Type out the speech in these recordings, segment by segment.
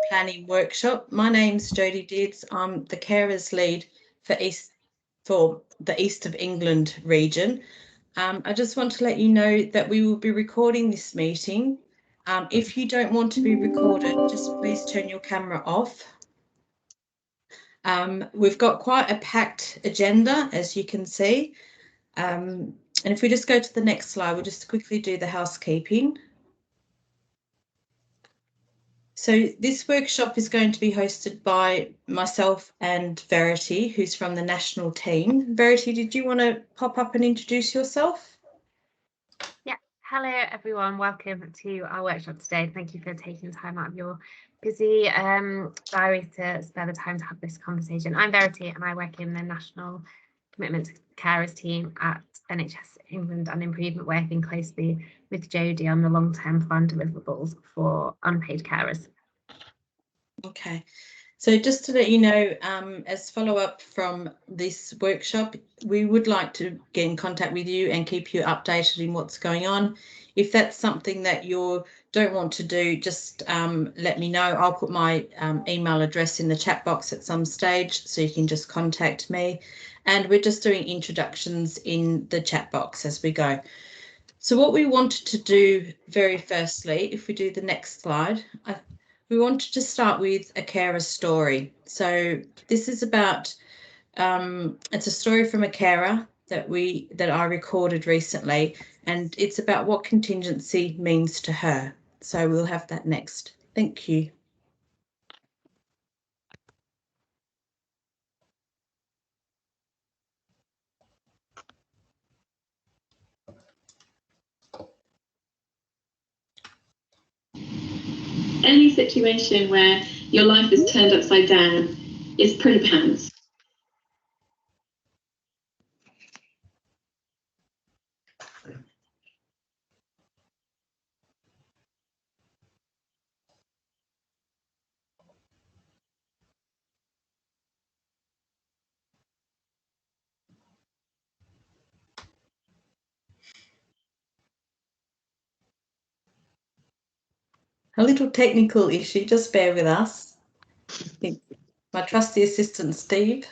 planning workshop. My name's Jodie Dids. I'm the carers lead for the East of England region. I just want to let you know that we will be recording this meeting. If you don't want to be recorded, just please turn your camera off. We've got quite a packed agenda, as you can see. And if we just go to the next slide, we'll just quickly do the housekeeping. So this workshop is going to be hosted by myself and Verity, who's from the national team. Verity, did you want to pop up and introduce yourself? Yeah, hello everyone, welcome to our workshop today. Thank you for taking time out of your busy diary to spare the time to have this conversation. I'm Verity and I work in the National Commitment to Carers team at NHS England and Improvement, working closely with Jodie on the long-term plan deliverables for unpaid carers. Okay, so just to let you know, as follow-up from this workshop, we would like to get in contact with you and keep you updated in what's going on. If that's something that you don't want to do, just let me know. I'll put my email address in the chat box at some stage, so you can just contact me. And we're just doing introductions in the chat box as we go. So what we wanted to do very firstly, if we do the next slide, we wanted to start with a carer story. So this is about, it's a story from a carer that I recorded recently, and it's about what contingency means to her. So we'll have that next. Thank you. Any situation where your life is turned upside down is pretty pants. A little technical issue, just bear with us. My trusty assistant, Steve.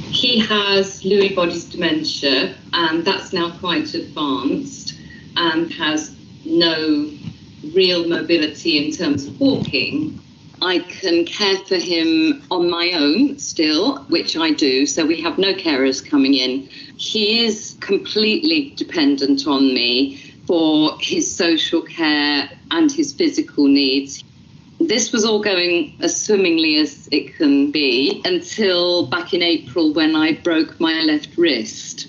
He has Lewy bodies dementia, and that's now quite advanced, and has no real mobility in terms of walking. I can care for him on my own still, which I do, so we have no carers coming in. He is completely dependent on me for his social care and his physical needs. This was all going as swimmingly as it can be until back in April, when I broke my left wrist.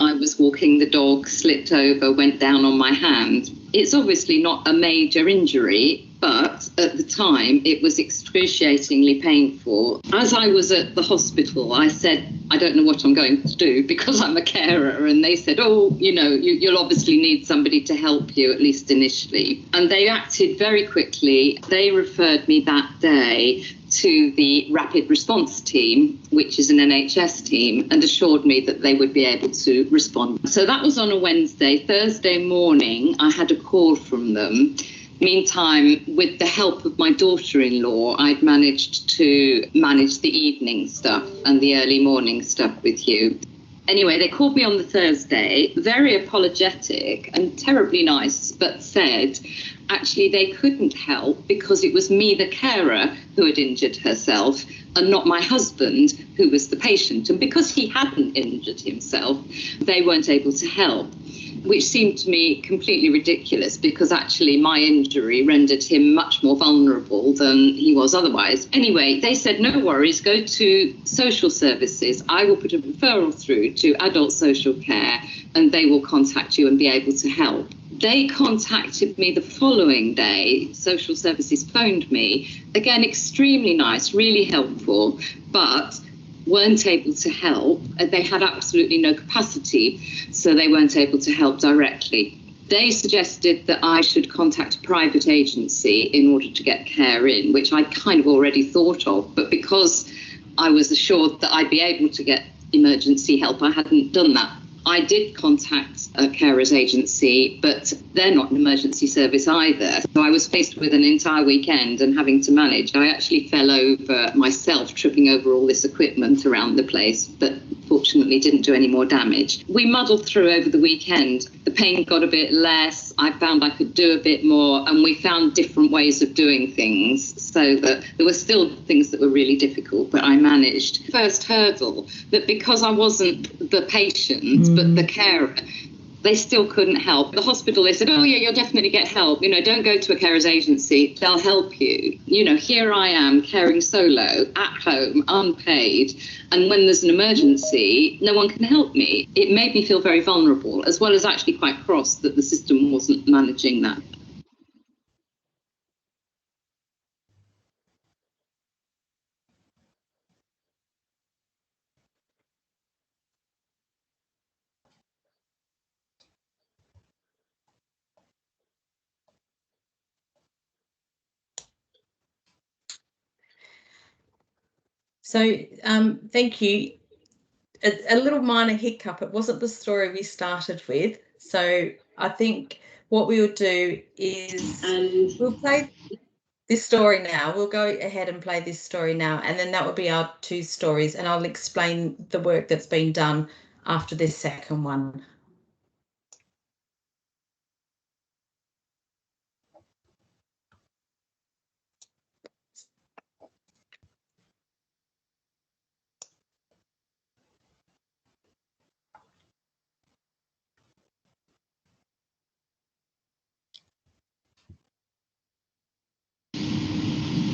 I was walking the dog, slipped over, went down on my hand. It's obviously not a major injury, but at the time it was excruciatingly painful. As I was at the hospital, I said, I don't know what I'm going to do because I'm a carer. And they said, oh, you know, you'll obviously need somebody to help you, at least initially. And they acted very quickly. They referred me that day to the rapid response team, which is an NHS team, and assured me that they would be able to respond. So that was on a Wednesday. Thursday morning, I had a call from them. Meantime, with the help of my daughter-in-law, I'd managed to manage the evening stuff and the early morning stuff with you. Anyway, they called me on the Thursday, very apologetic and terribly nice, but said actually they couldn't help because it was me, the carer, who had injured herself, and not my husband, who was the patient. And because he hadn't injured himself, they weren't able to help, which seemed to me completely ridiculous because actually my injury rendered him much more vulnerable than he was otherwise. Anyway, they said, no worries, go to social services. I will put a referral through to adult social care and they will contact you and be able to help. They contacted me the following day. Social services phoned me. Again, extremely nice, really helpful, but weren't able to help. They had absolutely no capacity, so they weren't able to help directly. They suggested that I should contact a private agency in order to get care in, which I'd kind of already thought of, but because I was assured that I'd be able to get emergency help, I hadn't done that. I did contact a carers agency, but they're not an emergency service either. So I was faced with an entire weekend and having to manage. I actually fell over myself, tripping over all this equipment around the place, but fortunately didn't do any more damage. We muddled through over the weekend. The pain got a bit less. I found I could do a bit more, and we found different ways of doing things, so that there were still things that were really difficult, but I managed. First hurdle, that because I wasn't the patient, but the carer, they still couldn't help. The hospital, they said, oh yeah, you'll definitely get help. You know, don't go to a carer's agency, they'll help you. You know, here I am caring solo at home, unpaid. And when there's an emergency, no one can help me. It made me feel very vulnerable, as well as actually quite cross that the system wasn't managing that. So thank you. A little minor hiccup. It wasn't the story we started with. So I think what we will do is we'll play this story now. We'll go ahead and play this story now, and then that will be our 2 stories, and I'll explain the work that's been done after this second one.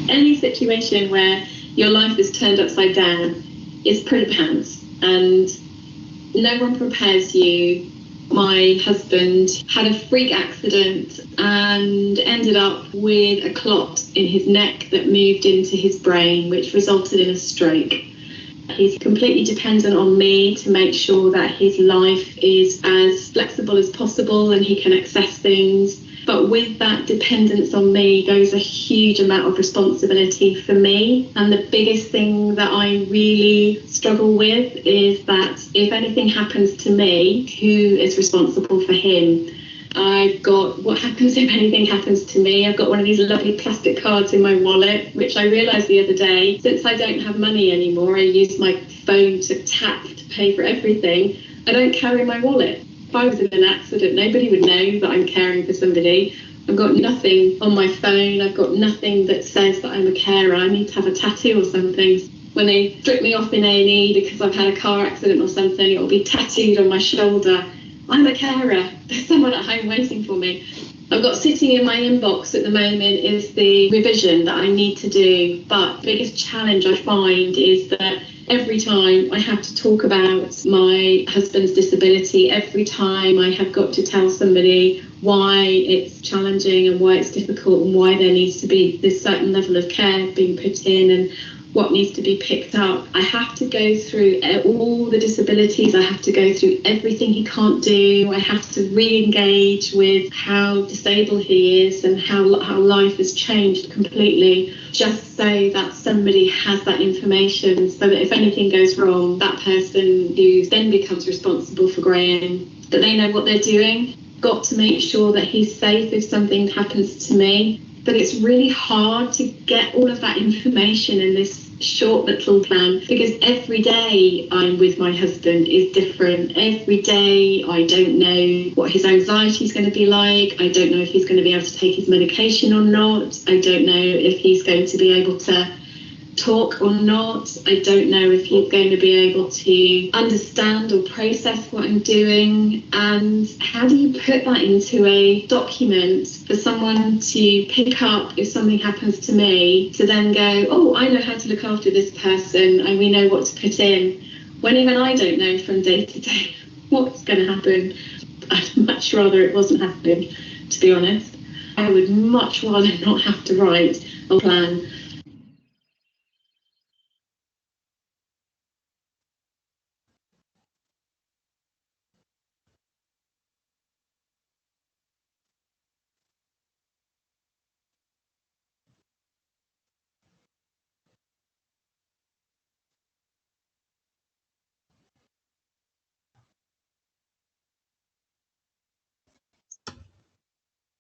Any situation where your life is turned upside down is pretty pants, and no one prepares you. My husband had a freak accident and ended up with a clot in his neck that moved into his brain, which resulted in a stroke. He's completely dependent on me to make sure that his life is as flexible as possible and he can access things. But with that dependence on me goes a huge amount of responsibility for me. And the biggest thing that I really struggle with is that if anything happens to me, who is responsible for him? I've got what happens if anything happens to me. I've got one of these lovely plastic cards in my wallet, which I realised the other day, since I don't have money anymore, I use my phone to tap to pay for everything. I don't carry my wallet. If I was in an accident, nobody would know that I'm caring for somebody. I've got nothing on my phone. I've got nothing that says that I'm a carer. I need to have a tattoo or something. When they strip me off in A&E because I've had a car accident or something, it will be tattooed on my shoulder. I'm a carer. There's someone at home waiting for me. I've got sitting in my inbox at the moment is the revision that I need to do. But the biggest challenge I find is that every time I have to talk about my husband's disability, every time I have got to tell somebody why it's challenging and why it's difficult and why there needs to be this certain level of care being put in and what needs to be picked up, I have to go through all the disabilities. I have to go through everything he can't do. I have to re-engage with how disabled he is and how life has changed completely, just so that somebody has that information, so that if anything goes wrong, that person who then becomes responsible for Graham, that they know what they're doing. Got to make sure that he's safe if something happens to me. But it's really hard to get all of that information in this short little plan, because every day I'm with my husband is different. Every day I don't know what his anxiety is going to be like. I don't know if he's going to be able to take his medication or not. I don't know if he's going to be able to talk or not. I don't know if he's going to be able to understand or process what I'm doing. And how do you put that into a document for someone to pick up if something happens to me, to then go, oh, I know how to look after this person and we know what to put in, when even I don't know from day to day what's going to happen. I'd much rather it wasn't happening, to be honest. I would much rather not have to write a plan.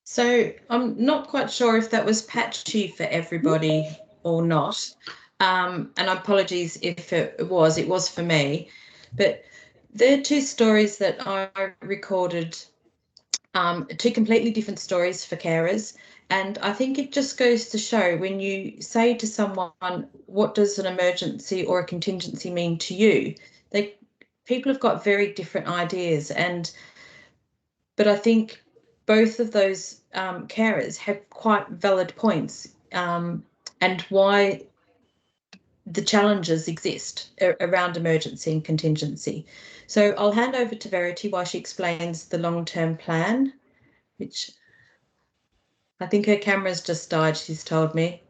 So I'm not quite sure if that was patchy for everybody or not. And apologies if it was for me. But there are two stories that I recorded, two completely different stories for carers. And I think it just goes to show, when you say to someone, what does an emergency or a contingency mean to you? People have got very different ideas. But I think both of those carers have quite valid points, and why the challenges exist around emergency and contingency. So I'll hand over to Verity while she explains the long-term plan, which I think her camera's just died, she's told me.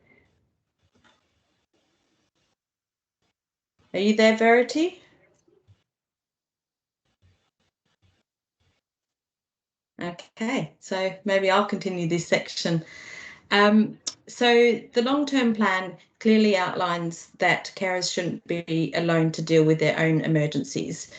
Are you there, Verity? Okay, so maybe I'll continue this section. So the long-term plan clearly outlines that carers shouldn't be alone to deal with their own emergencies.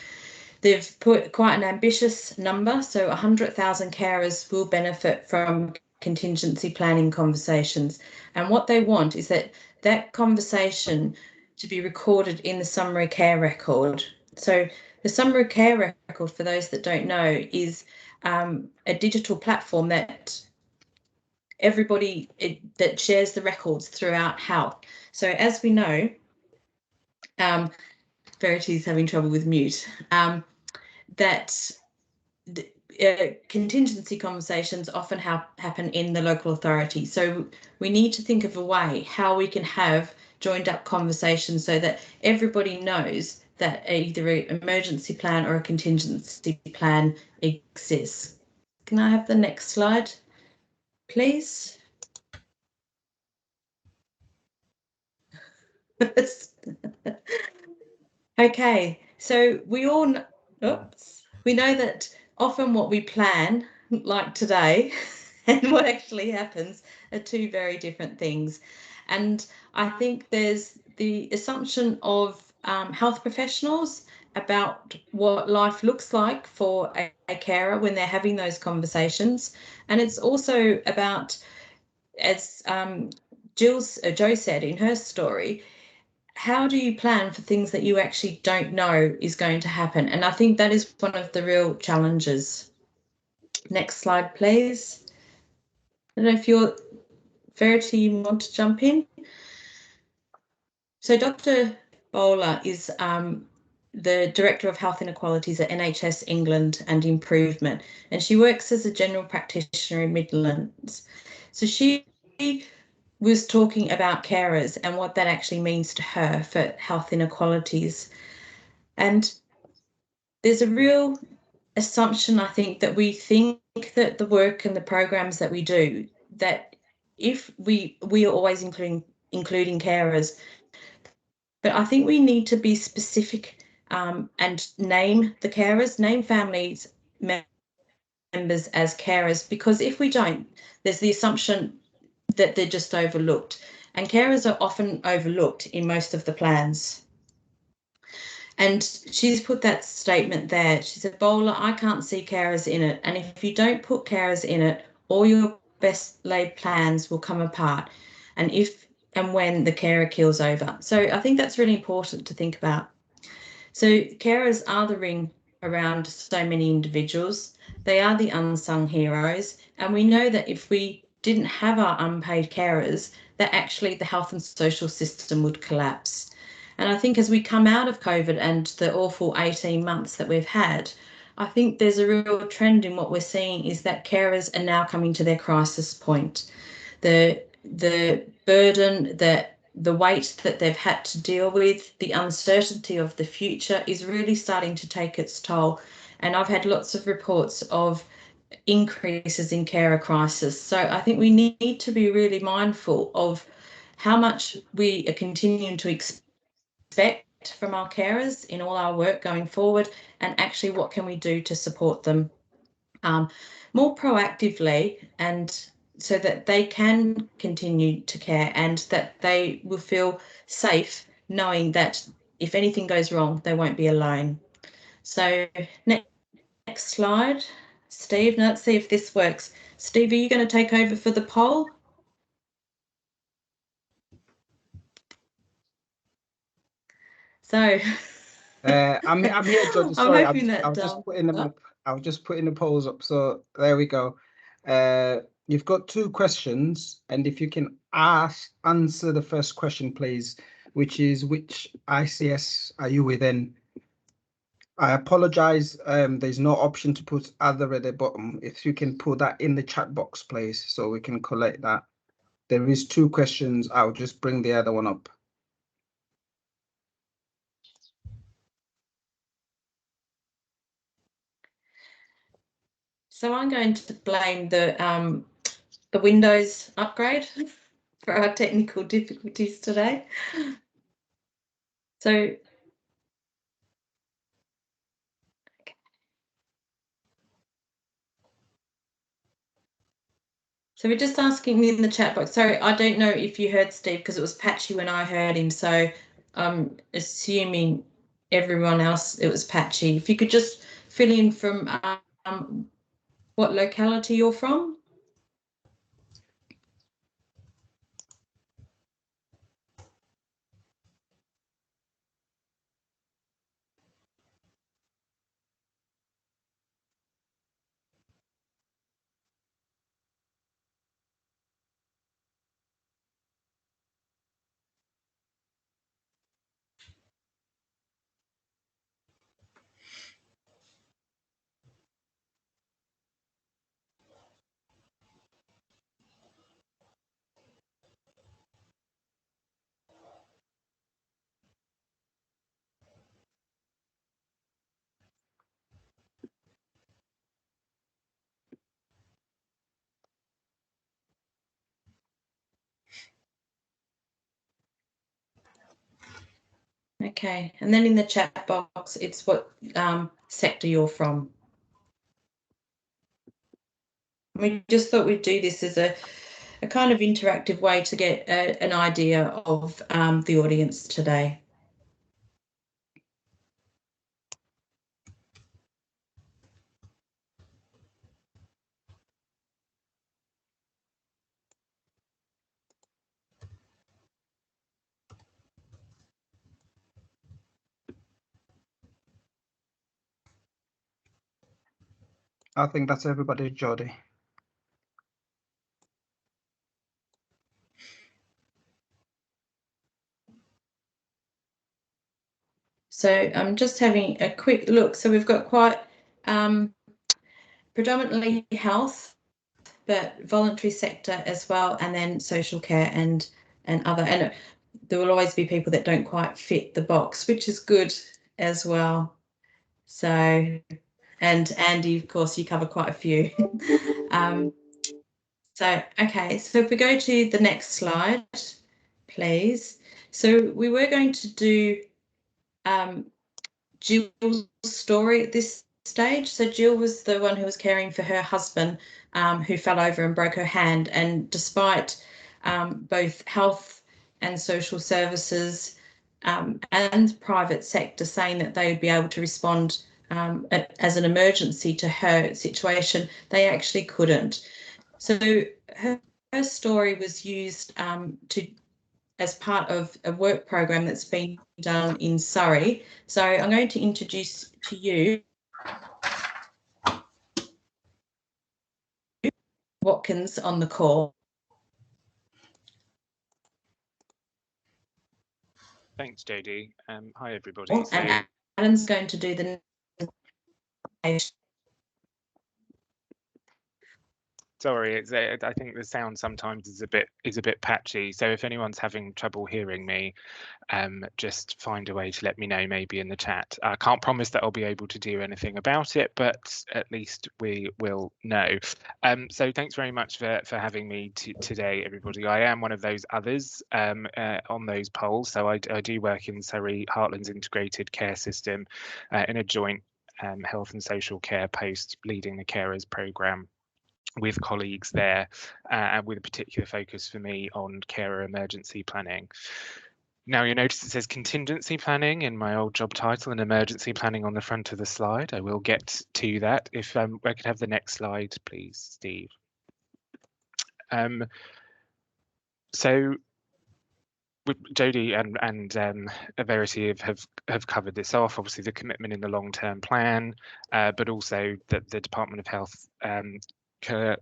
They've put quite an ambitious number, so 100,000 carers will benefit from contingency planning conversations. And what they want is that conversation to be recorded in the summary care record. So the summary care record, for those that don't know, is a digital platform that everybody that shares the records throughout health. So as we know, Verity's having trouble with mute, that contingency conversations often happen in the local authority. So we need to think of a way how we can have joined up conversations so that everybody knows that either an emergency plan or a contingency plan exists. Can I have the next slide, please? Okay, so we know that often what we plan, like today, and what actually happens are two very different things. And I think there's the assumption of health professionals about what life looks like for a carer when they're having those conversations. And it's also about, as Jo said in her story, how do you plan for things that you actually don't know is going to happen? And I think that is one of the real challenges. Next slide, please. I don't know if you're, Verity, you want to jump in? So Dr. Bowler is the Director of Health Inequalities at NHS England and Improvement, and she works as a general practitioner in Midlands. So she was talking about carers and what that actually means to her for health inequalities. And there's a real assumption, I think, that we think that the work and the programs that we do, that if we are always including carers, but I think we need to be specific and name the carers, name families members as carers, because if we don't, there's the assumption that they're just overlooked, and carers are often overlooked in most of the plans. And she's put that statement there. She said, Bowler, I can't see carers in it. And if you don't put carers in it, all your best laid plans will come apart. And if and when the carer keels over. So I think that's really important to think about. So carers are the ring around so many individuals. They are the unsung heroes. And we know that if we didn't have our unpaid carers, that actually the health and social system would collapse. And I think as we come out of COVID and the awful 18 months that we've had, I think there's a real trend in what we're seeing is that carers are now coming to their crisis point. The burden, the weight that they've had to deal with, the uncertainty of the future is really starting to take its toll. And I've had lots of reports of increases in carer crisis. So I think we need to be really mindful of how much we are continuing to expect from our carers in all our work going forward, and actually what can we do to support them more proactively, and so that they can continue to care and that they will feel safe knowing that if anything goes wrong, they won't be alone. So next slide, Steve. Now let's see if this works. Steve, are you going to take over for the poll? So I'm here, Jodie. Sorry, I was just putting the polls up. So there we go. You've got 2 questions, and if you can answer the first question, please, which is which ICS are you within? I apologize. There's no option to put other at the bottom. If you can put that in the chat box, please, so we can collect that. There is 2 questions. I'll just bring the other one up. So I'm going to blame the Windows upgrade for our technical difficulties today. So we're just asking in the chat box. Sorry, I don't know if you heard Steve because it was patchy when I heard him. So I'm assuming everyone else it was patchy. If you could just fill in from what locality you're from. Okay, and then in the chat box, it's what sector you're from. We just thought we'd do this as a kind of interactive way to get an idea of the audience today. I think that's everybody, Jodie. So I'm just having a quick look. So we've got quite predominantly health, but voluntary sector as well, and then social care and other. And there will always be people that don't quite fit the box, which is good as well. So, and Andy, of course, you cover quite a few. So, okay, so if we go to the next slide, please. So we were going to do Jill's story at this stage. So Jill was the one who was caring for her husband who fell over and broke her hand. And despite both health and social services and private sector saying that they would be able to respond as an emergency to her situation, they actually couldn't. So her story was used as part of a work program that's been done in Surrey. So I'm going to introduce to you Watkins on the call. Thanks, Jodie. Hi, everybody. And Adam's going to do the Sorry, I think the sound sometimes is a bit patchy. So if anyone's having trouble hearing me, just find a way to let me know, maybe in the chat. I can't promise that I'll be able to do anything about it, but at least we will know. So thanks very much for having me today, everybody. I am one of those others on those polls. So I do work in Surrey Heartland's integrated care system in a joint health and social care post, leading the carers programme with colleagues there, and with a particular focus for me on carer emergency planning. Now you'll notice it says contingency planning in my old job title and emergency planning on the front of the slide. I will get to that. If I could have the next slide, please, Steve. So Jodie and Verity have covered this off. Obviously, the commitment in the long-term plan, but also that the Department of Health healthcare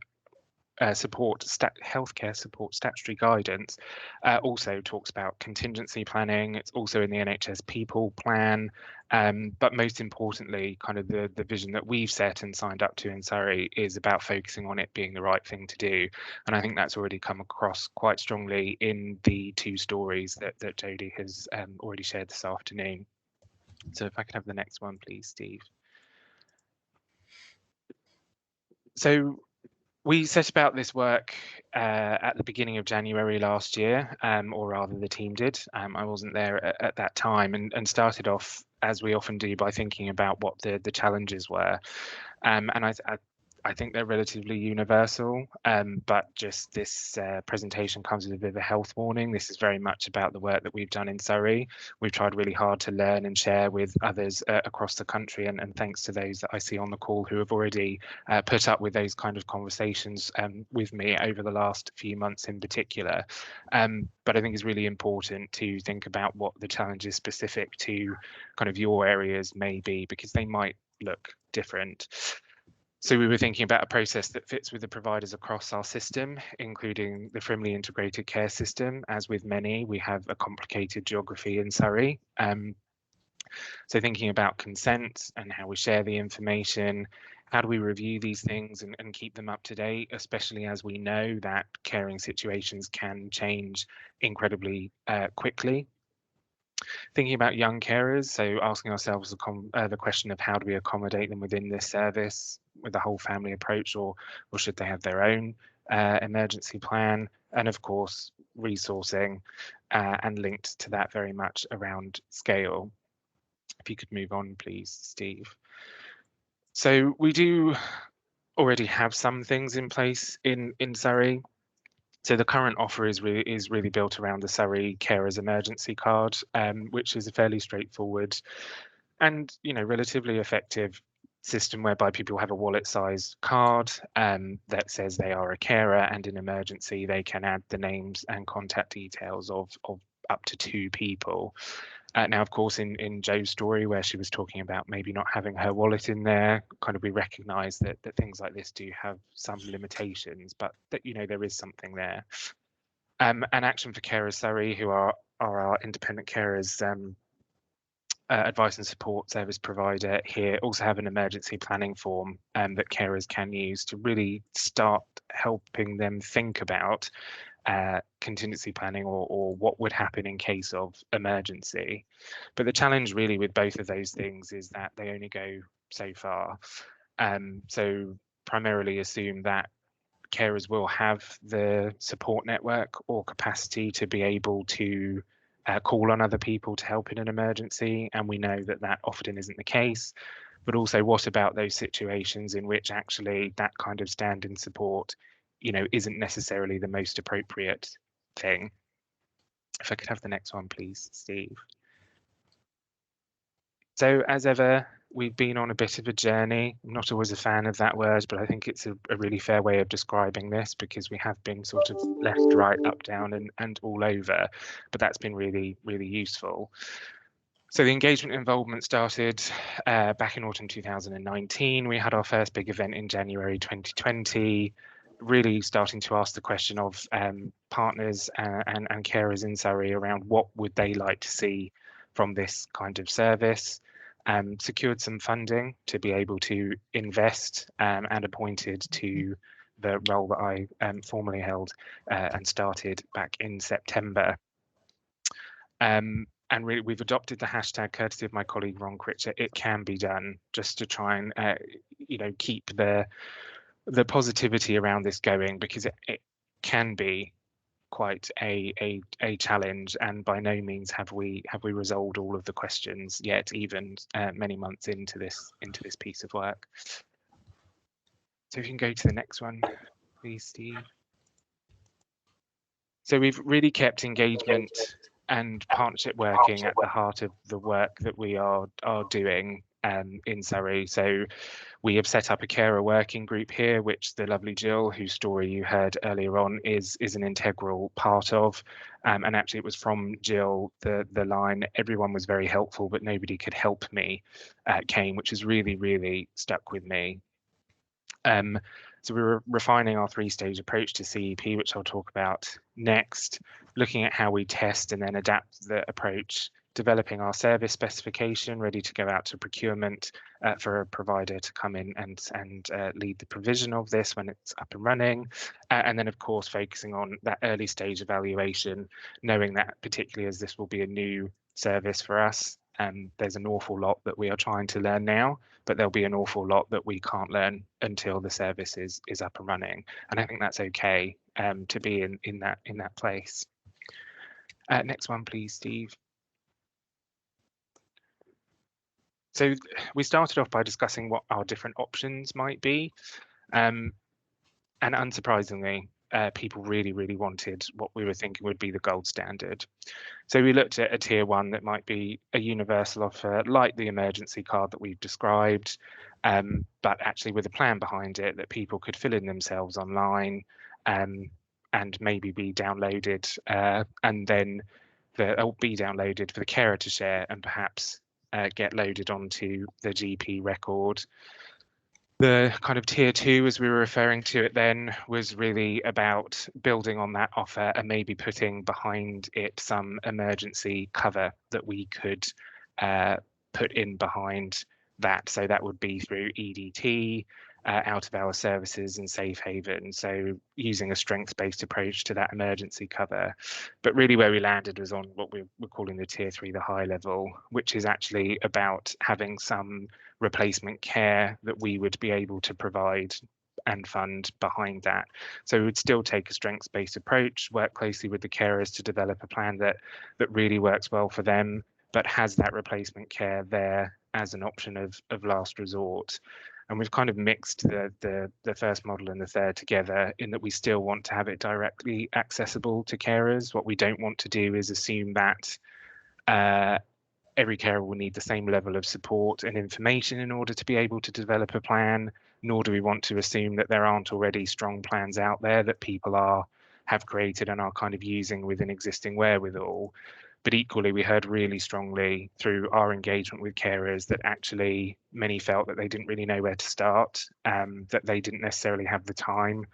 support statutory guidance also talks about contingency planning. It's also in the NHS people plan, but most importantly, kind of the vision that we've set and signed up to in Surrey is about focusing on it being the right thing to do. And I think that's already come across quite strongly in the 2 stories that Jodie has already shared this afternoon. So if I could have the next one, please, Steve. So we set about this work at the beginning of January last year, or rather the team did. I wasn't there at that time, and started off, as we often do, by thinking about what the challenges were. And I think they're relatively universal, but just this presentation comes with a bit of a health warning. This is very much about the work that we've done in Surrey. We've tried really hard to learn and share with others across the country, and thanks to those that I see on the call who have already put up with those kind of conversations with me over the last few months in particular. But I think it's really important to think about what the challenges specific to kind of your areas may be, because they might look different. So we were thinking about a process that fits with the providers across our system, including the Frimley Integrated Care System. As with many, we have a complicated geography in Surrey. So thinking about consent and how we share the information, how do we review these things and keep them up to date, especially as we know that caring situations can change incredibly quickly. Thinking about young carers, so asking ourselves the question of how do we accommodate them within this service with the whole family approach, or should they have their own emergency plan? And of course, resourcing and linked to that very much around scale. If you could move on, please, Steve. So we do already have some things in place in Surrey. So the current offer is really built around the Surrey Carers Emergency Card, which is a fairly straightforward and relatively effective system whereby people have a wallet-sized card that says they are a carer, and in emergency they can add the names and contact details of up to 2 people. Now, of course, in Jo's story, where she was talking about maybe not having her wallet in there, kind of we recognise that things like this do have some limitations, but that there is something there. And Action for Carers Surrey, who are our independent carers advice and support service provider here, also have an emergency planning form that carers can use to really start helping them think about contingency planning or what would happen in case of emergency. But the challenge really with both of those things is that they only go so far. So primarily assume that carers will have the support network or capacity to be able to call on other people to help in an emergency, and we know that often isn't the case. But also, what about those situations in which actually that kind of stand-in support isn't necessarily the most appropriate thing? If I could have the next one, please, Steve. So as ever, we've been on a bit of a journey. I'm not always a fan of that word, but I think it's a really fair way of describing this, because we have been sort of left, right, up, down and all over, but that's been really, really useful. So the engagement involvement started back in autumn 2019. We had our first big event in January 2020, really starting to ask the question of partners and carers in Surrey around what would they like to see from this kind of service. Secured some funding to be able to invest and appointed to the role that I formally held and started back in September. And really, we've adopted the hashtag, courtesy of my colleague Ron Critcher, it can be done, just to try and keep the positivity around this going, because it can be quite a challenge, and by no means have we resolved all of the questions yet, even many months into this piece of work. So if you can go to the next one, please, Steve. So we've really kept engagement and partnership working at the heart of the work that we are doing. in Surrey. So we have set up a carer working group here, which the lovely Jill, whose story you heard earlier on, is an integral part of. And actually, it was from Jill, the line, "Everyone was very helpful, but nobody could help me," came, which has really, really stuck with me. So we were refining our 3-stage approach to CEP, which I'll talk about next, looking at how we test and then adapt the approach, developing our service specification, ready to go out to procurement for a provider to come in and lead the provision of this when it's up and running. And then, of course, focusing on that early stage evaluation, knowing that particularly as this will be a new service for us, there's an awful lot that we are trying to learn now, but there'll be an awful lot that we can't learn until the service is up and running. And I think that's okay to be in that place. Next one, please, Steve. So we started off by discussing what our different options might be. And unsurprisingly, people really, really wanted what we were thinking would be the gold standard. So we looked at a tier 1 that might be a universal offer, like the emergency card that we've described, but actually with a plan behind it that people could fill in themselves online and maybe be downloaded, and then be downloaded for the carer to share and perhaps get loaded onto the GP record. The kind of tier 2, as we were referring to it then, was really about building on that offer and maybe putting behind it some emergency cover that we could put in behind that. So that would be through EDT, out of our services and safe haven. So using a strengths-based approach to that emergency cover. But really where we landed was on what we're calling the tier 3, the high level, which is actually about having some replacement care that we would be able to provide and fund behind that. So we would still take a strengths-based approach, work closely with the carers to develop a plan that really works well for them, but has that replacement care there as an option of last resort. And we've kind of mixed the first model and the third together in that we still want to have it directly accessible to carers. What we don't want to do is assume that every carer will need the same level of support and information in order to be able to develop a plan, nor do we want to assume that there aren't already strong plans out there that people have created and are kind of using with an existing wherewithal. But equally, we heard really strongly through our engagement with carers that actually many felt that they didn't really know where to start, that they didn't necessarily have the time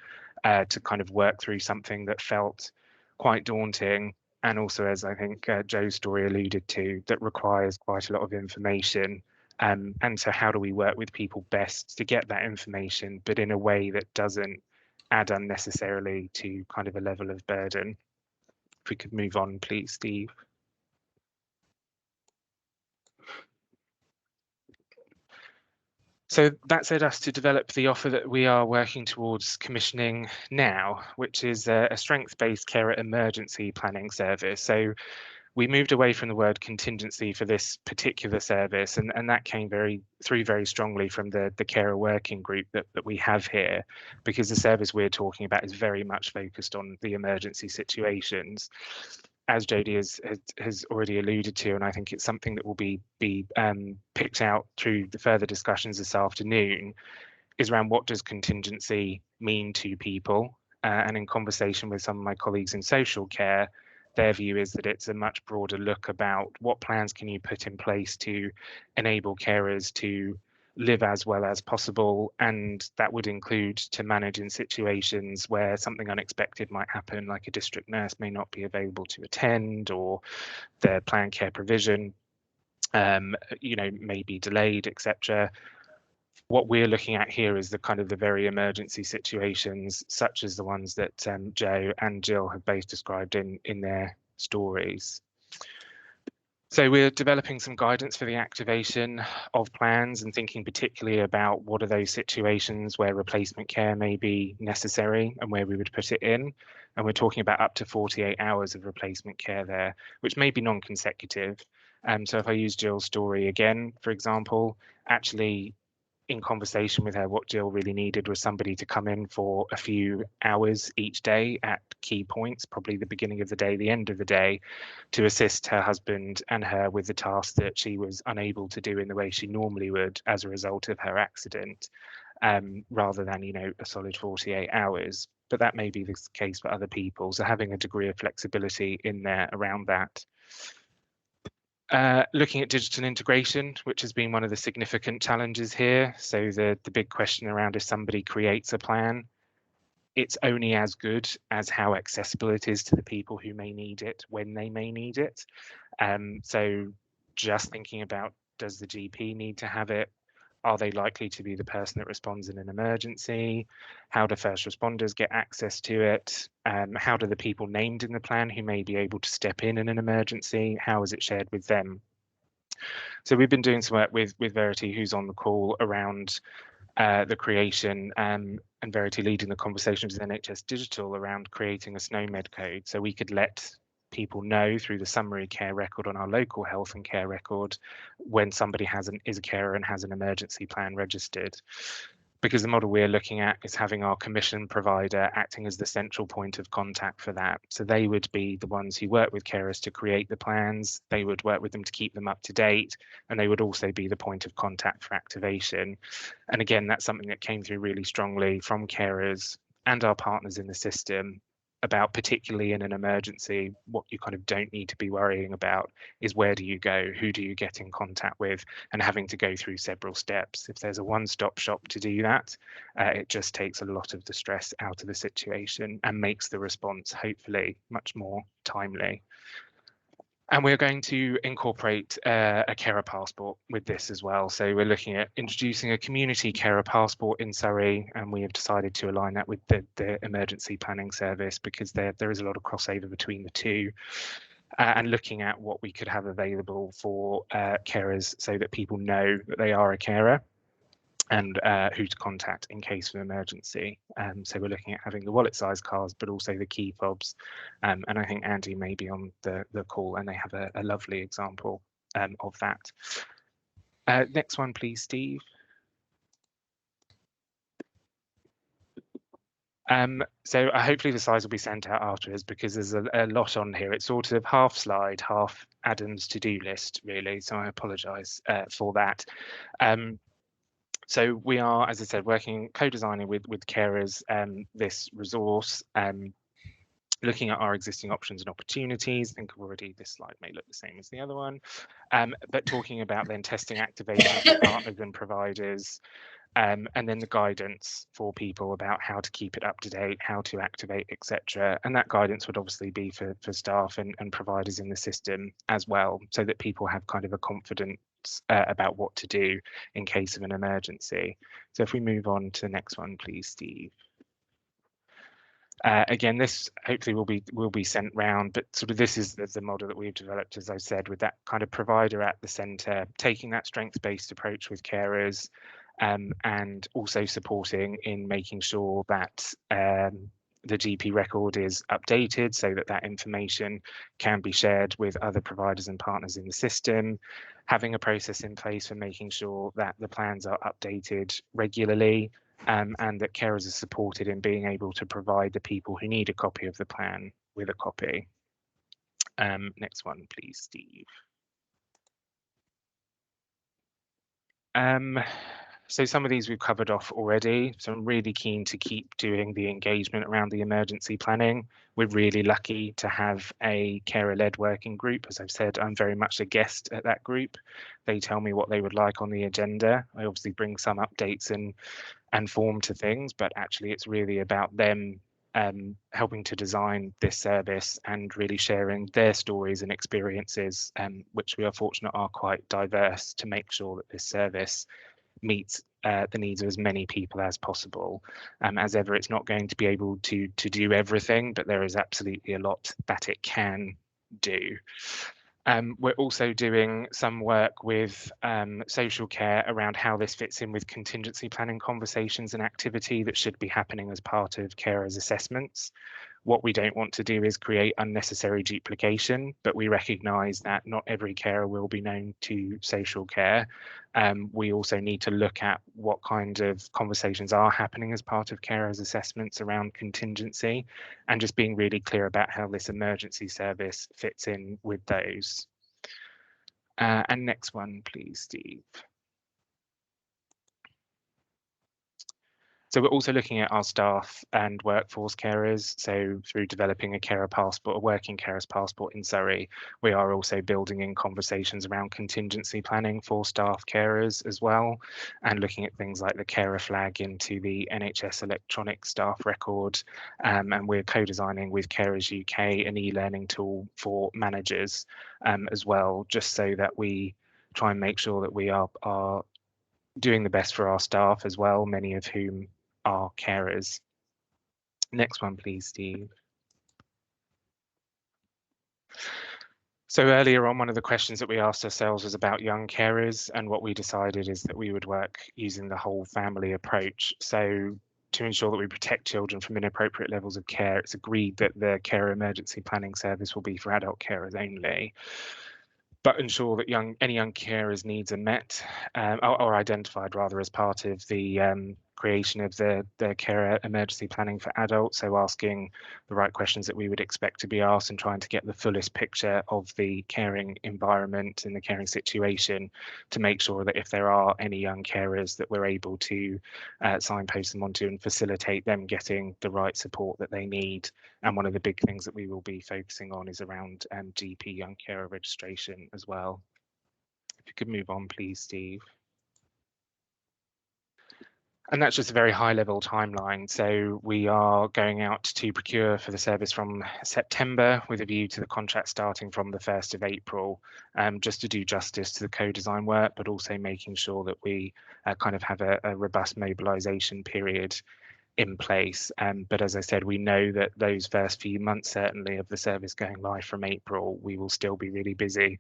to kind of work through something that felt quite daunting. And also, as I think Joe's story alluded to, that requires quite a lot of information. And so how do we work with people best to get that information, but in a way that doesn't add unnecessarily to kind of a level of burden? If we could move on, please, Steve. So that's led us to develop the offer that we are working towards commissioning now, which is a strengths-based carer emergency planning service. So we moved away from the word contingency for this particular service, and that came through very strongly from the carer working group that we have here, because the service we're talking about is very much focused on the emergency situations. As Jodie has already alluded to, and I think it's something that will be picked out through the further discussions this afternoon, is around what does contingency mean to people. And in conversation with some of my colleagues in social care, their view is that it's a much broader look about what plans can you put in place to enable carers to live as well as possible, and that would include to manage in situations where something unexpected might happen, like a district nurse may not be available to attend, or their planned care provision may be delayed, etc. What we're looking at here is the kind of the very emergency situations, such as the ones that Joe and Jill have both described in their stories. So we're developing some guidance for the activation of plans and thinking particularly about what are those situations where replacement care may be necessary and where we would put it in. And we're talking about up to 48 hours of replacement care there, which may be non-consecutive. So if I use Jill's story again, for example, actually in conversation with her, what Jill really needed was somebody to come in for a few hours each day at key points, probably the beginning of the day, the end of the day, to assist her husband and her with the task that she was unable to do in the way she normally would as a result of her accident, rather than, you know, a solid 48 hours. But that may be the case for other people. So having a degree of flexibility in there around that. Looking at digital integration, which has been one of the significant challenges here. So the big question around, if somebody creates a plan, it's only as good as how accessible it is to the people who may need it when they may need it. So just thinking about, does the GP need to have it? Are they likely to be the person that responds in an emergency? How do first responders get access to it? How do the people named in the plan who may be able to step in an emergency, how is it shared with them? So we've been doing some work with Verity, who's on the call, around the creation, and Verity leading the conversations with NHS Digital around creating a SNOMED code, so we could let people know through the summary care record on our local health and care record when somebody is a carer and has an emergency plan registered. Because the model we're looking at is having our commission provider acting as the central point of contact for that. So they would be the ones who work with carers to create the plans, they would work with them to keep them up to date, and they would also be the point of contact for activation. And again, that's something that came through really strongly from carers and our partners in the system about, particularly in an emergency, what you kind of don't need to be worrying about is where do you go, who do you get in contact with, and having to go through several steps. If there's a one-stop shop to do that, it just takes a lot of the stress out of the situation and makes the response hopefully much more timely. And we're going to incorporate a carer passport with this as well. So we're looking at introducing a community carer passport in Surrey, and we have decided to align that with the emergency planning service, because there is a lot of crossover between the two, and looking at what we could have available for carers so that people know that they are a carer and who to contact in case of emergency. So we're looking at having the wallet size cards, but also the key fobs. And I think Andy may be on the call, and they have a lovely example of that. Next one, please, Steve. So hopefully the slides will be sent out afterwards, because there's a lot on here. It's sort of half slide, half Adam's to-do list, really. So I apologise for that. So we are, as I said, working, co-designing with carers this resource, looking at our existing options and opportunities. I think already this slide may look the same as the other one, but talking about then testing activation with partners and providers, and then the guidance for people about how to keep it up to date, how to activate, etc. And that guidance would obviously be for staff and providers in the system as well, so that people have kind of a confidence about what to do in case of an emergency. So if we move on to the next one, please, Steve. Again, this hopefully will be sent round, but sort of this is the model that we've developed, as I said, with that kind of provider at the centre, taking that strengths-based approach with carers, and also supporting in making sure that the GP record is updated so that that information can be shared with other providers and partners in the system, having a process in place for making sure that the plans are updated regularly, and that carers are supported in being able to provide the people who need a copy of the plan with a copy. Next one, please, Steve. So some of these we've covered off already, so I'm really keen to keep doing the engagement around the emergency planning. We're really lucky to have a carer-led working group. As I've said, I'm very much a guest at that group. They tell me what they would like on the agenda. I obviously bring some updates and form to things, but actually it's really about them helping to design this service and really sharing their stories and experiences, which we are fortunate are quite diverse, to make sure that this service meets the needs of as many people as possible. As ever, it's not going to be able to do everything, but there is absolutely a lot that it can do. We're also doing some work with social care around how this fits in with contingency planning conversations and activity that should be happening as part of carers assessments. What we don't want to do is create unnecessary duplication, but we recognise that not every carer will be known to social care. We also need to look at what kind of conversations are happening as part of carers' assessments around contingency, and just being really clear about how this emergency service fits in with those. And next one, please, Steve. So we're also looking at our staff and workforce carers. So through developing a carer passport, a working carers passport in Surrey, we are also building in conversations around contingency planning for staff carers as well, and looking at things like the carer flag into the NHS electronic staff record. And we're co-designing with Carers UK an e-learning tool for managers as well, just so that we try and make sure that we are doing the best for our staff as well, many of whom are carers. Next one, please, Steve. So earlier on, one of the questions that we asked ourselves was about young carers, and what we decided is that we would work using the whole family approach. So to ensure that we protect children from inappropriate levels of care, it's agreed that the carer emergency planning service will be for adult carers only, but ensure that any young carers' needs are met or identified rather as part of the creation of the carer emergency planning for adults. So asking the right questions that we would expect to be asked and trying to get the fullest picture of the caring environment and the caring situation to make sure that if there are any young carers that we're able to signpost them onto and facilitate them getting the right support that they need. And one of the big things that we will be focusing on is around GP young carer registration as well. If you could move on, please, Steve. And that's just a very high level timeline. So we are going out to procure for the service from September with a view to the contract starting from the 1st of April, just to do justice to the co-design work, but also making sure that we kind of have a robust mobilisation period in place. But as I said, we know that those first few months, certainly of the service going live from April, we will still be really busy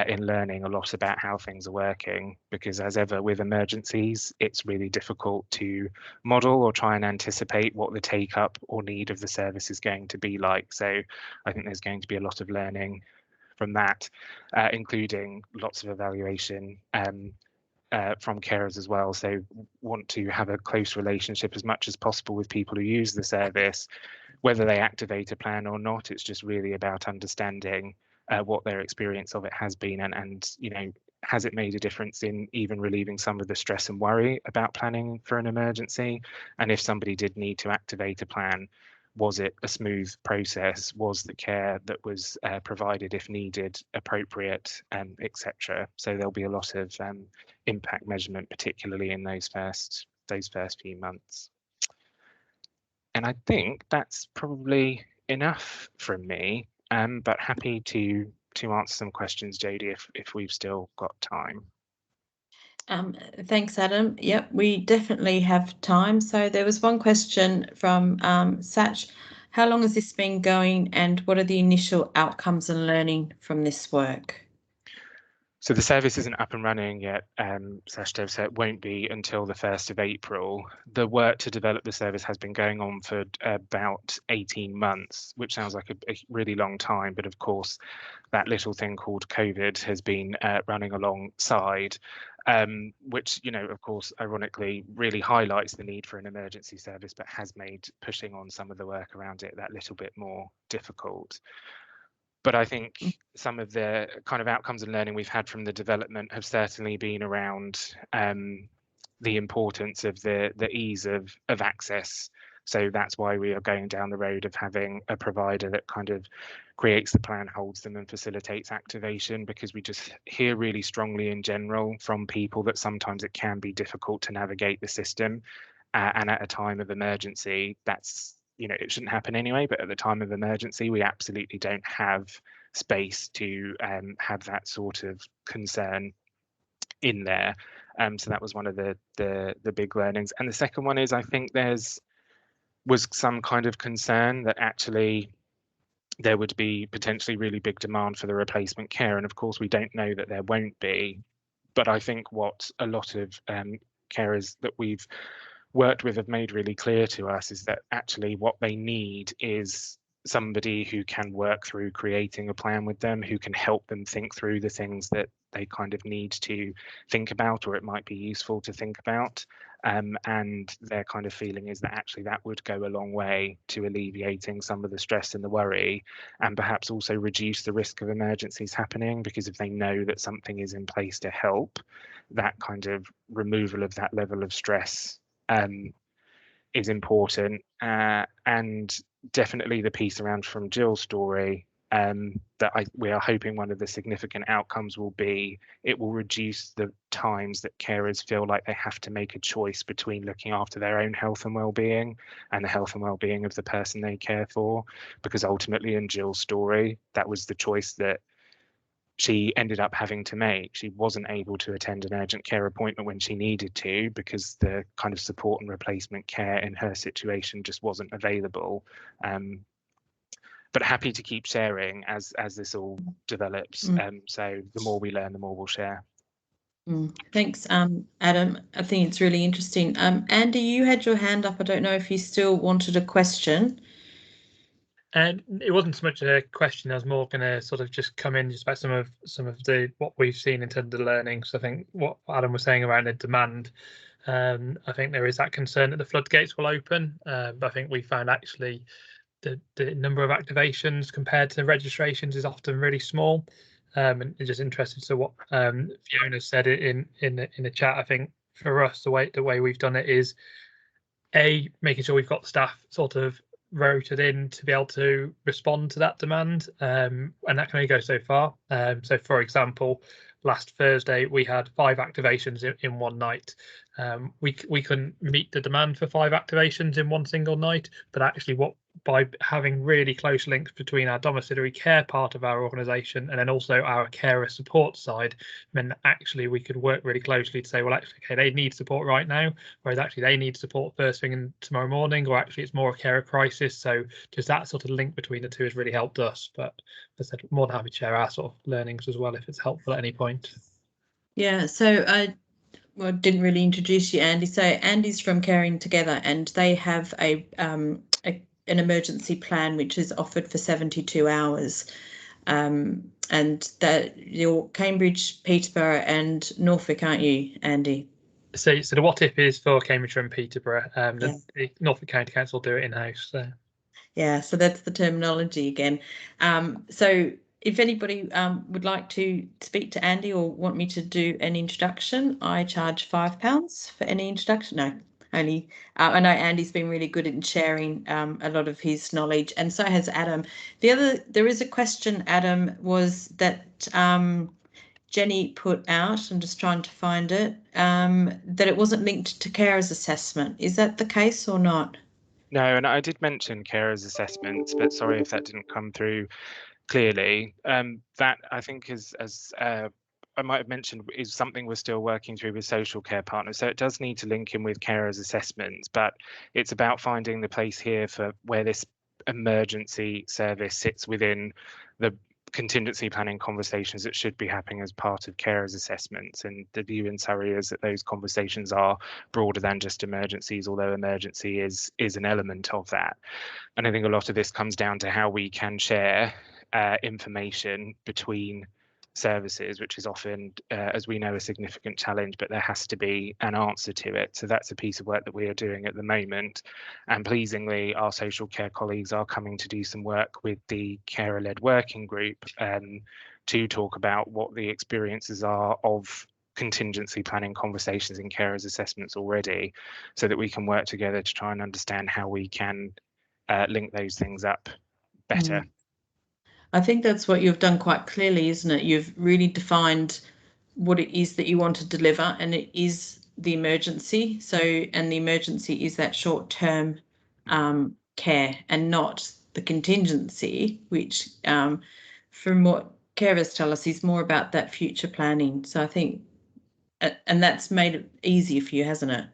in learning a lot about how things are working, because as ever with emergencies, it's really difficult to model or try and anticipate what the take up or need of the service is going to be like. So I think there's going to be a lot of learning from that, including lots of evaluation from carers as well. So want to have a close relationship as much as possible with people who use the service, whether they activate a plan or not. It's just really about understanding what their experience of it has been, and you know, has it made a difference in even relieving some of the stress and worry about planning for an emergency? And if somebody did need to activate a plan, was it a smooth process? Was the care that was provided, if needed, appropriate, etc.? So there'll be a lot of impact measurement, particularly in those first few months. And I think that's probably enough from me. But happy to answer some questions, Jodie, if we've still got time. Thanks, Adam. Yep, we definitely have time. So there was one question from Satch. How long has this been going, and what are the initial outcomes and learning from this work? So the service isn't up and running yet, Sashdev, so it won't be until the 1st of April. The work to develop the service has been going on for about 18 months, which sounds like a really long time, but of course that little thing called COVID has been running alongside, which, you know, of course, ironically, really highlights the need for an emergency service, but has made pushing on some of the work around it that little bit more difficult. But I think some of the kind of outcomes and learning we've had from the development have certainly been around the importance of the ease of access. So that's why we are going down the road of having a provider that kind of creates the plan, holds them, and facilitates activation, because we just hear really strongly in general from people that sometimes it can be difficult to navigate the system. And at a time of emergency, that's, you know, it shouldn't happen anyway, but at the time of emergency, we absolutely don't have space to have that sort of concern in there. So that was one of the big learnings. And the second one is, I think was some kind of concern that actually there would be potentially really big demand for the replacement care. And of course, we don't know that there won't be. But I think what a lot of carers that we've worked with have made really clear to us is that actually what they need is somebody who can work through creating a plan with them, who can help them think through the things that they kind of need to think about, or it might be useful to think about. And their kind of feeling is that actually that would go a long way to alleviating some of the stress and the worry, and perhaps also reduce the risk of emergencies happening, because if they know that something is in place to help, that kind of removal of that level of stress is important. And definitely the piece around from Jill's story, that we are hoping one of the significant outcomes will be it will reduce the times that carers feel like they have to make a choice between looking after their own health and well-being and the health and well-being of the person they care for, because ultimately in Jill's story that was the choice that she ended up having to make. She wasn't able to attend an urgent care appointment when she needed to because the kind of support and replacement care in her situation just wasn't available. But happy to keep sharing as this all develops. So the more we learn, the more we'll share. Thanks, Adam. I think it's really interesting. Andy, you had your hand up. I don't know if you still wanted a question. And it wasn't so much a question. I was more going to sort of just come in just about some of the what we've seen in terms of the learning. So I think what Adam was saying around the demand, I think there is that concern that the floodgates will open. But I think we found actually the number of activations compared to registrations is often really small. And just interested to what Fiona said in the chat. I think for us the way we've done it is making sure we've got staff sort of rotated in to be able to respond to that demand, and that can only go so far. So for example, last Thursday we had 5 activations in one night. We couldn't meet the demand for 5 activations in one single night, but actually by having really close links between our domiciliary care part of our organisation and then also our carer support side, meant that actually we could work really closely to say, well, actually, okay, they need support right now, whereas actually they need support first thing in tomorrow morning, or actually it's more a carer crisis. So just that sort of link between the two has really helped us. But as I said, more than happy to share our sort of learnings as well if it's helpful at any point. Yeah, so I didn't really introduce you, Andy. So Andy's from Caring Together, and they have an emergency plan which is offered for 72 hours. And that you're Cambridge, Peterborough and Norfolk, aren't you, Andy? So the what if is for Cambridgeshire and Peterborough. The Norfolk County Council do it in-house. So. Yeah, so that's the terminology again. So if anybody would like to speak to Andy or want me to do an introduction, I charge £5 for any introduction. No, only I know Andy's been really good in sharing a lot of his knowledge, and so has Adam. There is a question, Adam, was that Jenny put out, I'm just trying to find it, that it wasn't linked to carers assessment. Is that the case or not? No, and I did mention carers assessments, but sorry if that didn't come through clearly. That I think is, as I might have mentioned, is something we're still working through with social care partners. So it does need to link in with carers assessments, but it's about finding the place here for where this emergency service sits within the contingency planning conversations that should be happening as part of carers assessments. And the view in Surrey is that those conversations are broader than just emergencies, although emergency is an element of that. And I think a lot of this comes down to how we can share information between services, which is often, as we know, a significant challenge, but there has to be an answer to it. So that's a piece of work that we are doing at the moment. And pleasingly, our social care colleagues are coming to do some work with the carer-led working group to talk about what the experiences are of contingency planning conversations in carers assessments already, so that we can work together to try and understand how we can link those things up better. I think that's what you've done quite clearly, isn't it? You've really defined what it is that you want to deliver, and it is the emergency. So, and the emergency is that short-term care and not the contingency, which from what carers tell us is more about that future planning. So I think, and that's made it easier for you, hasn't it?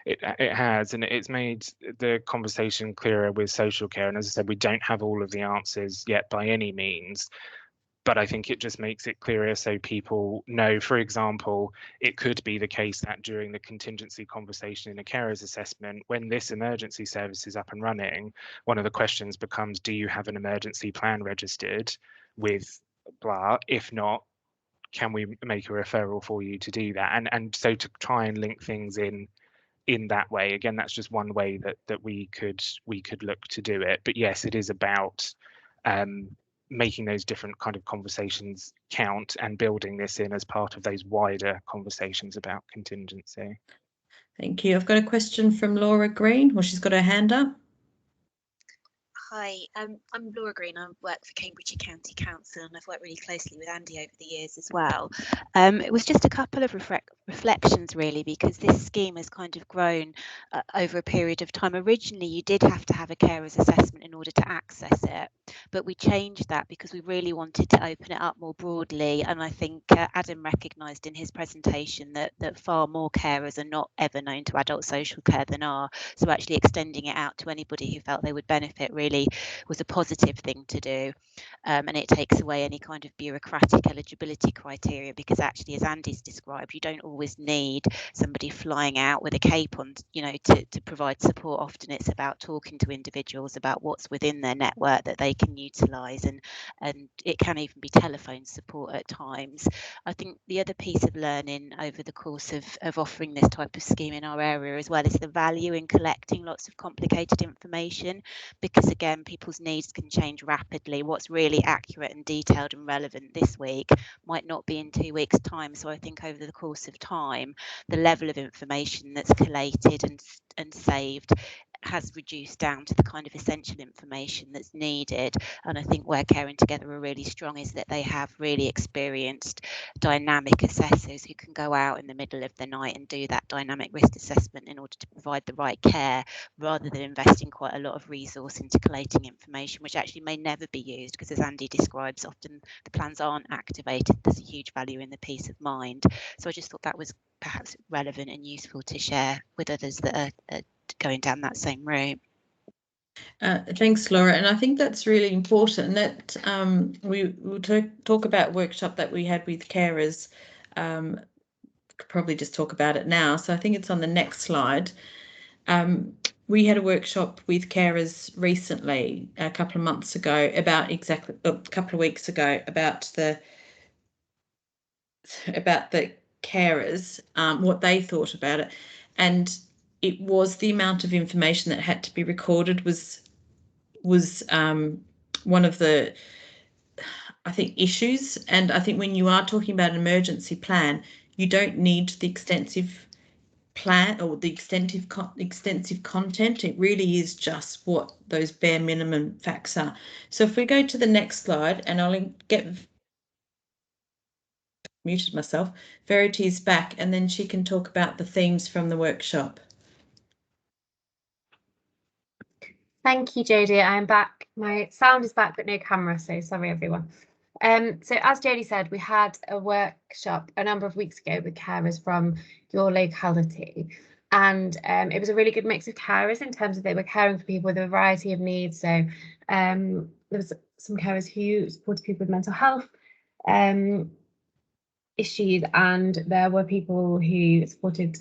It has, and it's made the conversation clearer with social care. And as I said, we don't have all of the answers yet by any means, but I think it just makes it clearer so people know. For example, it could be the case that during the contingency conversation in a carer's assessment, when this emergency service is up and running, one of the questions becomes, do you have an emergency plan registered with blah? If not, can we make a referral for you to do that? And so to try and link things in that way. Again, that's just one way that we could look to do it. But yes, it is about making those different kind of conversations count and building this in as part of those wider conversations about contingency. Thank you. I've got a question from Laura Green. Well, she's got her hand up. Hi, I'm Laura Green. I work for Cambridgeshire County Council, and I've worked really closely with Andy over the years as well. It was just a couple of reflections really, because this scheme has kind of grown over a period of time. Originally, you did have to have a carer's assessment in order to access it, but we changed that because we really wanted to open it up more broadly. And I think Adam recognised in his presentation that far more carers are not ever known to adult social care than are. So actually extending it out to anybody who felt they would benefit really was a positive thing to do, and it takes away any kind of bureaucratic eligibility criteria, because actually, as Andy's described, you don't always need somebody flying out with a cape on, you know, to provide support. Often it's about talking to individuals about what's within their network that they can utilise, and it can even be telephone support at times. I think the other piece of learning over the course of offering this type of scheme in our area as well is the value in collecting lots of complicated information, because again, people's needs can change rapidly. What's really accurate and detailed and relevant this week might not be in 2 weeks' time. So I think over the course of time, the level of information that's collated and saved has reduced down to the kind of essential information that's needed. And I think where Caring Together are really strong is that they have really experienced dynamic assessors who can go out in the middle of the night and do that dynamic risk assessment in order to provide the right care, rather than investing quite a lot of resource into collating information which actually may never be used, because as Andy describes, often the plans aren't activated. There's a huge value in the peace of mind. So I just thought that was perhaps relevant and useful to share with others that are going down that same route. Thanks, Laura, and I think that's really important. That we will talk about workshop that we had with carers. Could probably just talk about it now. So I think it's on the next slide. We had a workshop with carers recently, a couple of months ago, about a couple of weeks ago, about the carers, what they thought about it, and it was the amount of information that had to be recorded was one of the, I think, issues. And I think when you are talking about an emergency plan, you don't need the extensive plan or the extensive content. It really is just what those bare minimum facts are. So if we go to the next slide, and I'll get muted myself, Verity's back, and then she can talk about the themes from the workshop. Thank you, Jodie. I'm back. My sound is back, but no camera, so sorry, everyone. So as Jodie said, we had a workshop a number of weeks ago with carers from your locality, and it was a really good mix of carers in terms of they were caring for people with a variety of needs. So there was some carers who supported people with mental health issues, and there were people who supported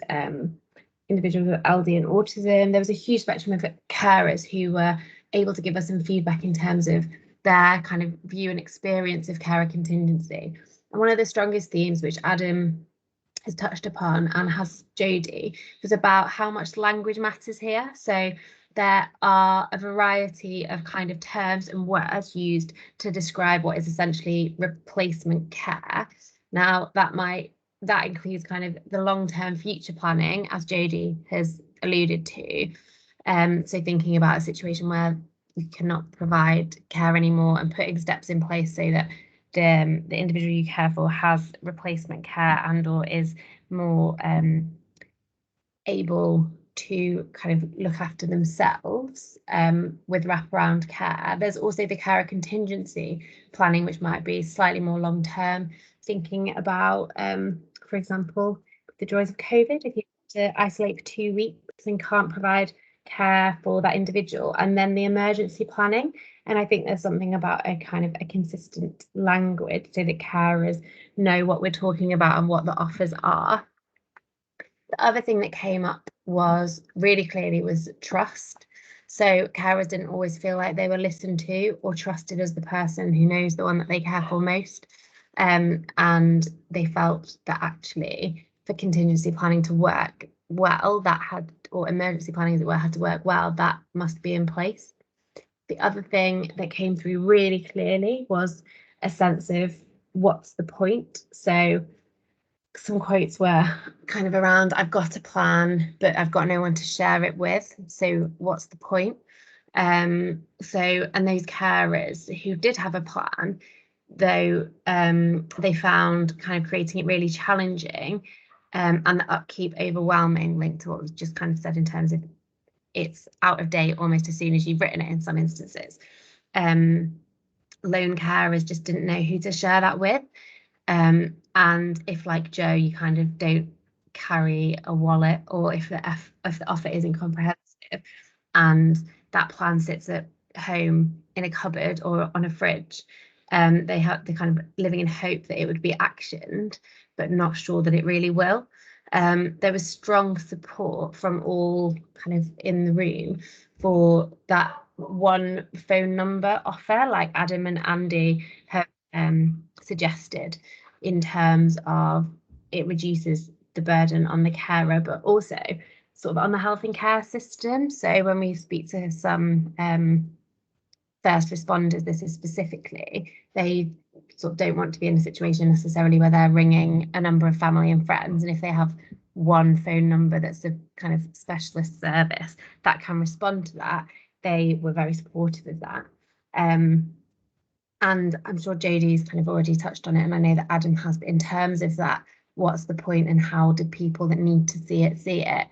individuals with LD and autism. There was a huge spectrum of carers who were able to give us some feedback in terms of their kind of view and experience of carer contingency. And one of the strongest themes, which Adam has touched upon and has Jodie, was about how much language matters here. So there are a variety of kind of terms and words used to describe what is essentially replacement care. Now that includes kind of the long-term future planning, as Jodie has alluded to. So thinking about a situation where you cannot provide care anymore and putting steps in place so that the individual you care for has replacement care and or is more able to kind of look after themselves with wraparound care. There's also the carer contingency planning, which might be slightly more long-term, thinking about, for example, the joys of COVID, if you have to isolate for 2 weeks and can't provide care for that individual. And then the emergency planning, And I think there's something about a kind of a consistent language so that carers know what we're talking about and what the offers are. The other thing that came up was really clearly was trust. So carers didn't always feel like they were listened to or trusted as the person who knows the one that they care for most. And they felt that actually for contingency planning to work well, that had, or emergency planning as it were, had to work well, that must be in place. The other thing that came through really clearly was a sense of what's the point. So some quotes were kind of around, I've got a plan, but I've got no one to share it with. So what's the point? And those carers who did have a plan, though, they found kind of creating it really challenging, and the upkeep overwhelming, linked to what was just kind of said in terms of it's out of date almost as soon as you've written it in some instances. Lone carers just didn't know who to share that with. And if, like Joe, you kind of don't carry a wallet, or if the offer isn't comprehensive and that plan sits at home in a cupboard or on a fridge, they're kind of living in hope that it would be actioned, but not sure that it really will. There was strong support from all kind of in the room for that one phone number offer, like Adam and Andy have suggested, in terms of it reduces the burden on the carer, but also sort of on the health and care system. So when we speak to some first responders, this is specifically, they sort of don't want to be in a situation necessarily where they're ringing a number of family and friends, and if they have one phone number that's a kind of specialist service that can respond to that, they were very supportive of that. And I'm sure Jodie's kind of already touched on it, and I know that Adam has, but in terms of that, what's the point and how do people that need to see it?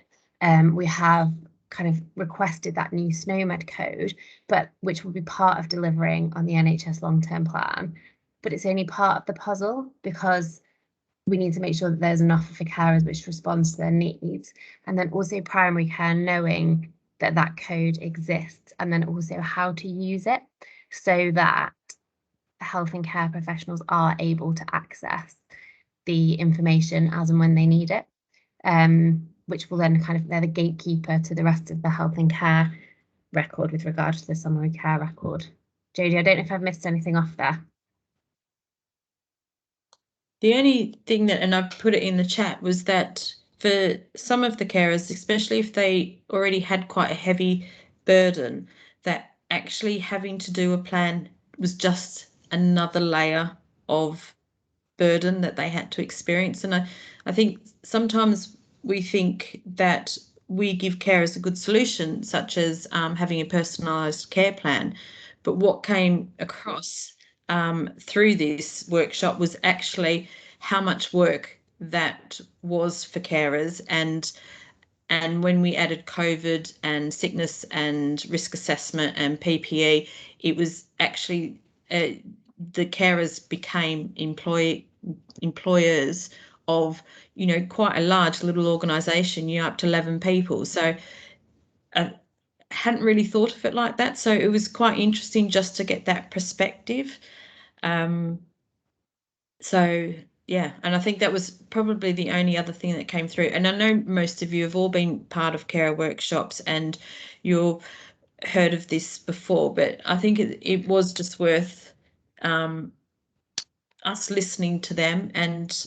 We have kind of requested that new SNOMED code, but which will be part of delivering on the NHS long-term plan. But it's only part of the puzzle, because we need to make sure that there's enough for carers which responds to their needs. And then also primary care knowing that that code exists, and then also how to use it so that health and care professionals are able to access the information as and when they need it, which will then kind of, they're the gatekeeper to the rest of the health and care record with regard to the summary care record. Jodie, I don't know if I've missed anything off there. The only thing that, and I've put it in the chat, was that for some of the carers, especially if they already had quite a heavy burden, that actually having to do a plan was just another layer of burden that they had to experience. And I think sometimes we think that we give carers a good solution, such as having a personalised care plan. But what came across through this workshop was actually how much work that was for carers, and when we added COVID and sickness and risk assessment and PPE, it was actually the carers became employers of, you know, quite a large little organisation, you know, up to 11 people. So I hadn't really thought of it like that. So it was quite interesting just to get that perspective. So yeah, and I think that was probably the only other thing that came through. And I know most of you have all been part of carer workshops and you've heard of this before, but I think it was just worth us listening to them and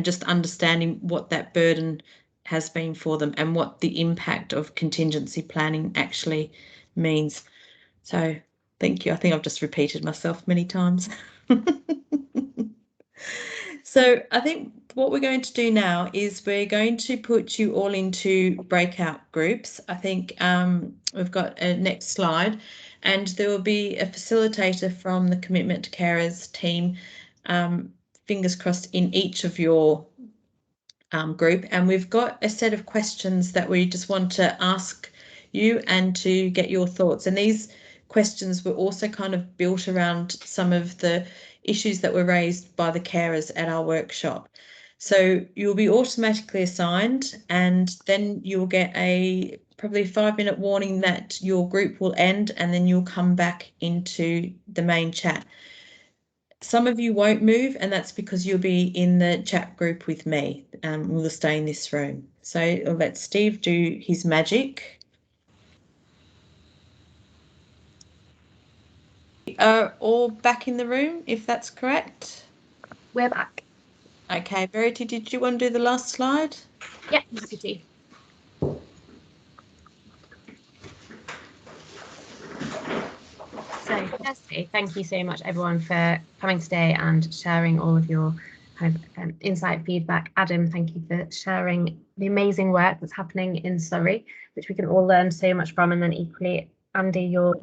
just understanding what that burden has been for them and what the impact of contingency planning actually means. So thank you. I think I've just repeated myself many times. So I think what we're going to do now is we're going to put you all into breakout groups. I think we've got a next slide, and there will be a facilitator from the Commitment to Carers team, fingers crossed, in each of your group. And we've got a set of questions that we just want to ask you and to get your thoughts. And these questions were also kind of built around some of the issues that were raised by the carers at our workshop. So you'll be automatically assigned, and then you'll get a probably 5-minute warning that your group will end, and then you'll come back into the main chat. Some of you won't move, and that's because you'll be in the chat group with me. We'll stay in this room. So I'll let Steve do his magic. Are all back in the room, if that's correct? We're back. Okay, Verity, did you want to do the last slide? Yeah, happy to. So firstly, thank you so much everyone for coming today and sharing all of your kind of insight, feedback. Adam, thank you for sharing the amazing work that's happening in Surrey, which we can all learn so much from. And then equally, Andy, your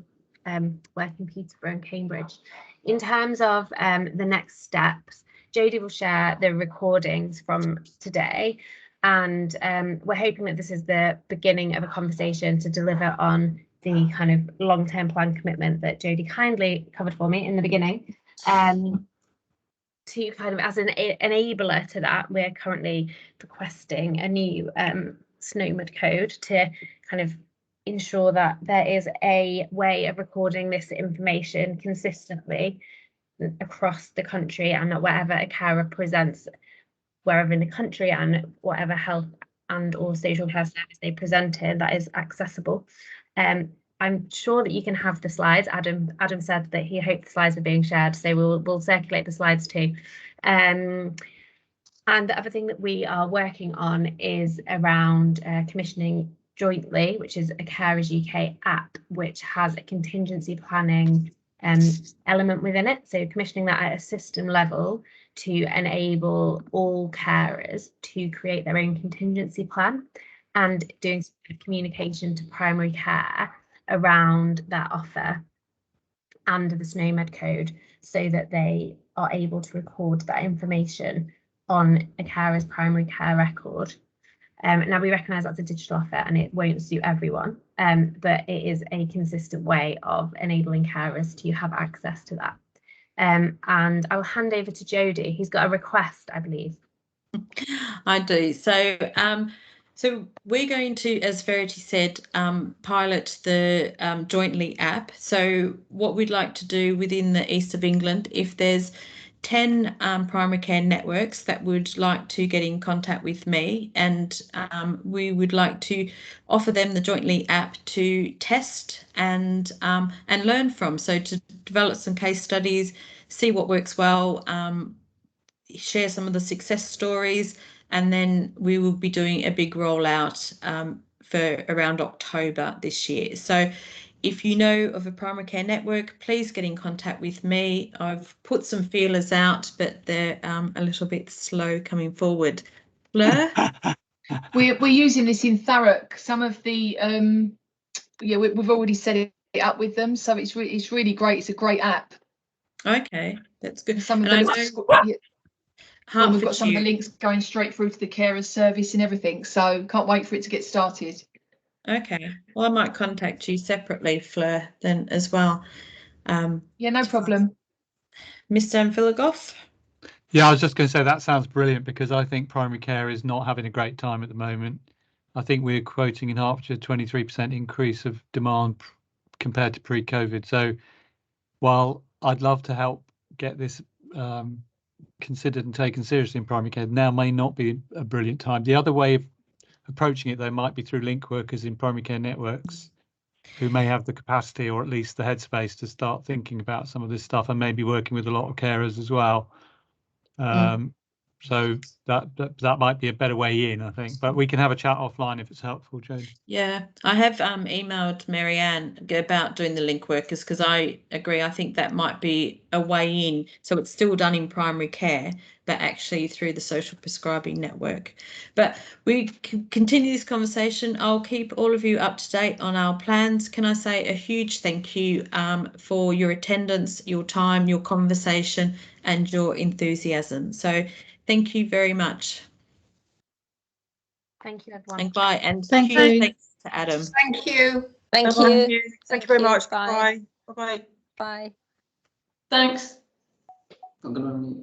work in Peterborough and Cambridge. In terms of the next steps, Jodie will share the recordings from today. And we're hoping that this is the beginning of a conversation to deliver on the kind of long-term plan commitment that Jodie kindly covered for me in the beginning. To kind of as an enabler to that, we're currently requesting a new SNOMED code to kind of ensure that there is a way of recording this information consistently across the country, and that wherever a carer presents, wherever in the country, and whatever health and or social care service they present in, that is accessible. I'm sure that you can have the slides. Adam said that he hoped the slides were being shared, so we'll circulate the slides too. And the other thing that we are working on is around commissioning jointly, which is a Carers UK app, which has a contingency planning element within it. So commissioning that at a system level to enable all carers to create their own contingency plan, and doing communication to primary care around that offer and the SNOMED code, so that they are able to record that information on a carer's primary care record. Now we recognise that's a digital offer and it won't suit everyone, but it is a consistent way of enabling carers to have access to that. And I'll hand over to Jodie, who's got a request, I believe. I do. So we're going to, as Verity said, pilot the Jointly app. So what we'd like to do within the East of England, if there's 10 primary care networks that would like to get in contact with me, and we would like to offer them the Jointly app to test and learn from. So to develop some case studies, see what works well, share some of the success stories, and then we will be doing a big rollout for around October this year. So if you know of a primary care network, please get in contact with me. I've put some feelers out, but they're a little bit slow coming forward. Fleur? We're using this in Thurrock. Some of the we've already set it up with them, so it's really great. It's a great app. Okay, that's good. Some of and we've got some of the links going straight through to the carers service and everything, so can't wait for it to get started. Okay, well, I might contact you separately, Fleur, then as well. Yeah, no problem. Mr. Villagoff? Yeah, I was just going to say that sounds brilliant, because I think primary care is not having a great time at the moment. I think we're quoting in Hertfordshire 23% increase of demand compared to pre-COVID. So while I'd love to help get this considered and taken seriously in primary care, now may not be a brilliant time. The other way of approaching it, though, might be through link workers in primary care networks who may have the capacity, or at least the headspace, to start thinking about some of this stuff, and maybe working with a lot of carers as well. So that might be a better way in, I think, but we can have a chat offline if it's helpful, Jodie. Yeah, I have emailed Marianne about doing the link workers, because I agree. I think that might be a way in. So it's still done in primary care, but actually through the social prescribing network. But we can continue this conversation. I'll keep all of you up to date on our plans. Can I say a huge thank you for your attendance, your time, your conversation, and your enthusiasm. So thank you very much. Thank you, everyone. And bye. And thank you. Thanks to Adam. Thank you. Thank you. Thank you very much. Bye. Bye. Bye. Thanks. I'm gonna